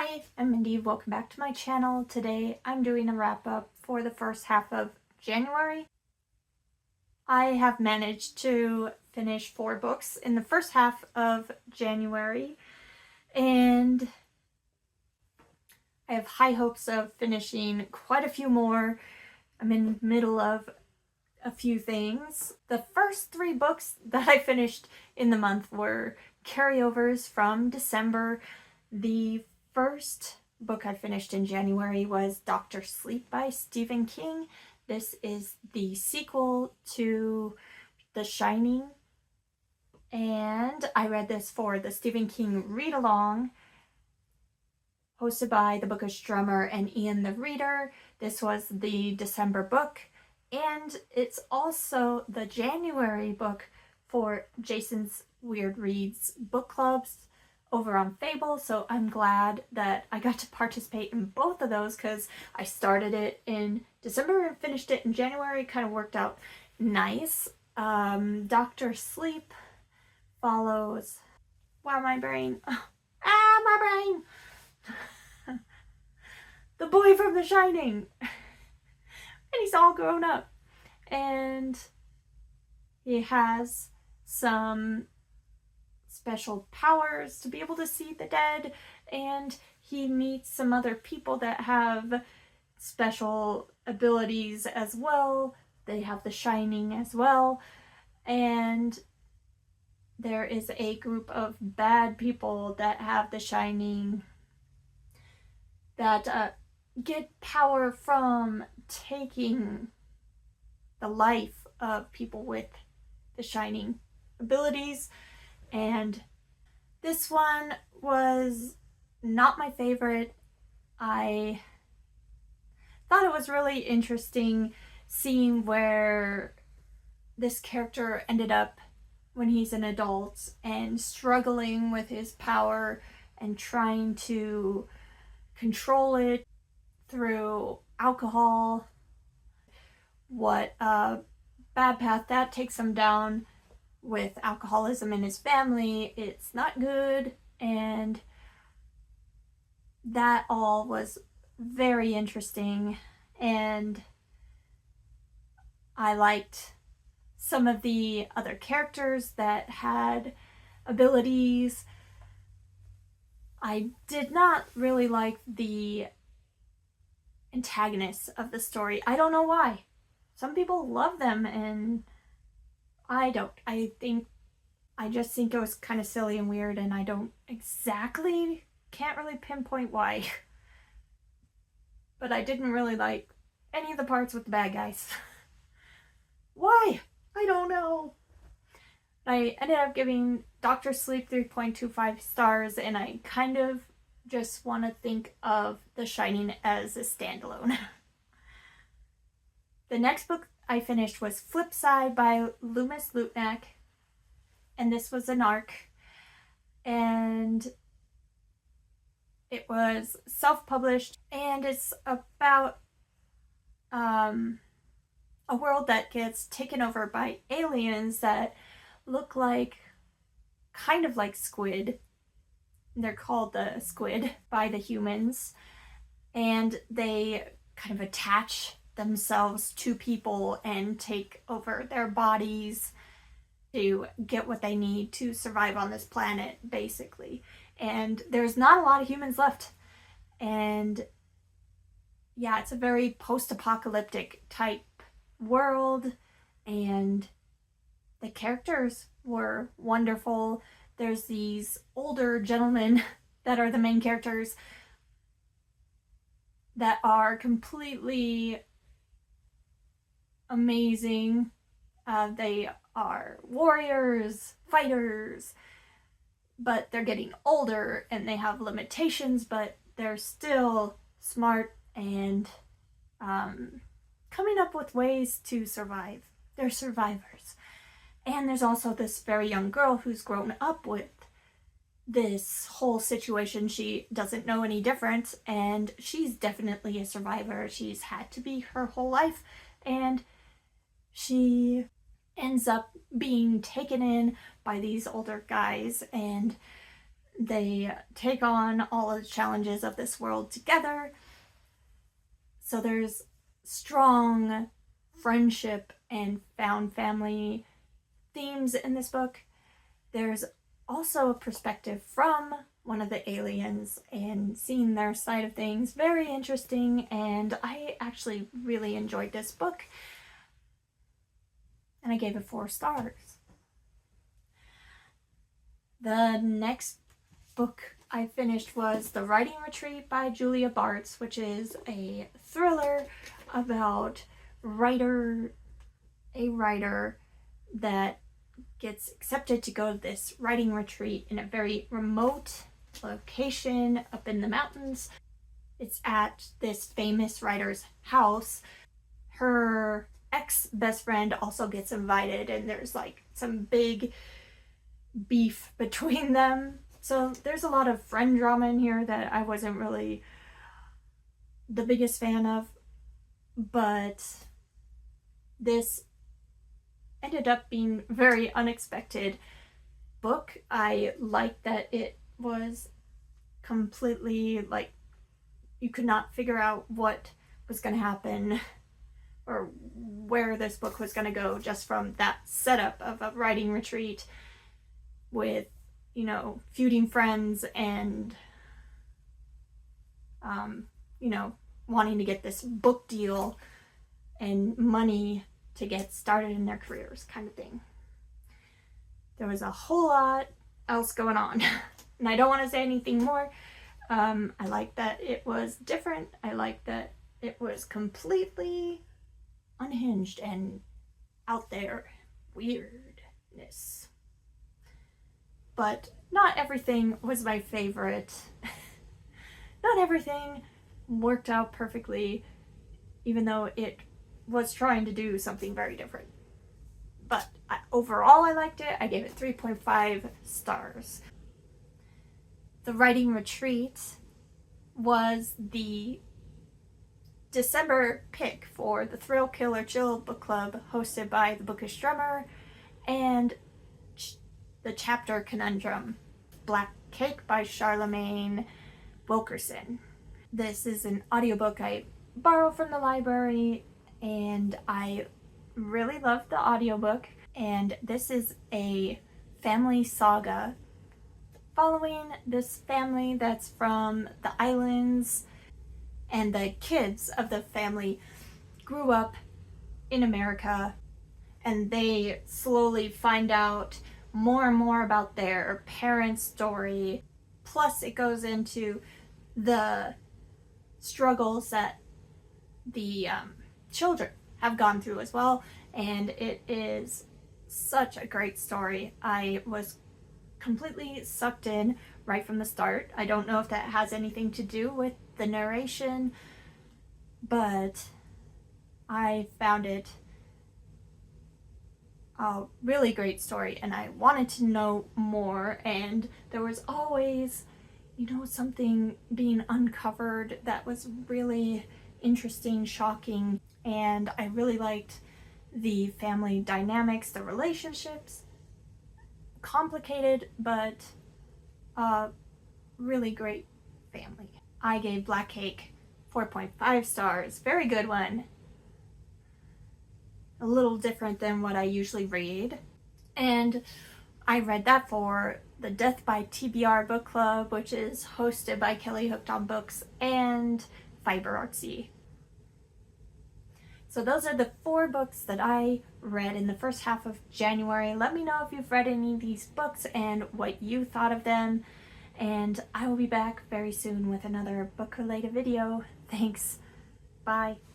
Hi, I'm Mindy. Welcome back to my channel. Today I'm doing a wrap up for the first half of January. I have managed to finish 4 books in the first half of January, and I have high hopes of finishing quite a few more. I'm in the middle of a few things. The first 3 books that I finished in the month were carryovers from December. The first book I finished in January was Dr. Sleep by Stephen King. This is the sequel to The Shining, and I read this for the Stephen King read-along hosted by the Bookish Drummer and Ian the Reader. This was the December book, and it's also the January book for Jason's Weird Reads book clubs over on Fable, so I'm glad that I got to participate in both of those because I started it in December and finished it in January. Kind of worked out nice. Dr. Sleep follows... Wow, my brain. My brain! The boy from The Shining! And he's all grown up. And he has some special powers to be able to see the dead, and he meets some other people that have special abilities as well. They have the Shining as well, and there is a group of bad people that have the Shining that get power from taking the life of people with the Shining abilities. And this one was not my favorite. I thought it was really interesting seeing where this character ended up when he's an adult and struggling with his power and trying to control it through alcohol. What a bad path that takes him down with alcoholism in his family. It's not good, and that all was very interesting, and I liked some of the other characters that had abilities. I did not really like the antagonists of the story. I don't know why. Some people love them and I don't. I just think it was kind of silly and weird, and I can't really pinpoint why. But I didn't really like any of the parts with the bad guys. Why? I don't know. I ended up giving Dr. Sleep 3.25 stars, and I kind of just want to think of The Shining as a standalone. The next book I finished was Flipside by Loomis Lutnack, and this was an arc, and it was self-published, and it's about a world that gets taken over by aliens that look like kind of like squid. They're called the squid by the humans, and they kind of attach themselves to people and take over their bodies to get what they need to survive on this planet, basically. And there's not a lot of humans left. And yeah, it's a very post-apocalyptic type world, and the characters were wonderful. There's these older gentlemen that are the main characters that are completely amazing. They are warriors, fighters, but they're getting older and they have limitations, but they're still smart and coming up with ways to survive. They're survivors. And there's also this very young girl who's grown up with this whole situation. She doesn't know any different, and she's definitely a survivor. She's had to be her whole life, and she ends up being taken in by these older guys, and They take on all of the challenges of this world together. So there's strong friendship and found family themes in this book. There's also a perspective from one of the aliens and seeing their side of things. Very interesting, and I actually really enjoyed this book. And I gave it 4 stars. The next book I finished was The Writing Retreat by Julia Bartz, which is a thriller about a writer that gets accepted to go to this writing retreat in a very remote location up in the mountains. It's at this famous writer's house. Her ex-best friend also gets invited, and there's like some big beef between them. So there's a lot of friend drama in here that I wasn't really the biggest fan of, but this ended up being a very unexpected book. I liked that it was completely like you could not figure out what was going to happen or where this book was going to go just from that setup of a writing retreat with, you know, feuding friends and, you know, wanting to get this book deal and money to get started in their careers kind of thing. There was a whole lot else going on. And I don't want to say anything more. I like that it was different. I like that it was completely unhinged and out there weirdness. But not everything was my favorite. Not everything worked out perfectly, even though it was trying to do something very different. But overall, I liked it. I gave it 3.5 stars. The Writing Retreat was the December pick for the Thrill Kill Chill book club hosted by The Bookish Drummer and the chapter Conundrum, Black Cake by Charlemagne Wilkerson. This is an audiobook I borrowed from the library, and I really loved the audiobook. And this is a family saga following this family that's from the islands, and the kids of the family grew up in America, and they slowly find out more and more about their parents' story. Plus, it goes into the struggles that the children have gone through as well, and it is such a great story. I was completely sucked in right from the start. I don't know if that has anything to do with the narration, but I found it a really great story, and I wanted to know more, and there was always, you know, something being uncovered that was really interesting, shocking, and I really liked the family dynamics, the relationships. Complicated, but really great family. I gave Black Cake 4.5 stars. Very good one. A little different than what I usually read. And I read that for the Death by TBR book club, which is hosted by Kelly Hooked on Books and Fiber Artsy. So those are the 4 books that I read in the first half of January. Let me know if you've read any of these books and what you thought of them. And I will be back very soon with another book-related video. Thanks. Bye.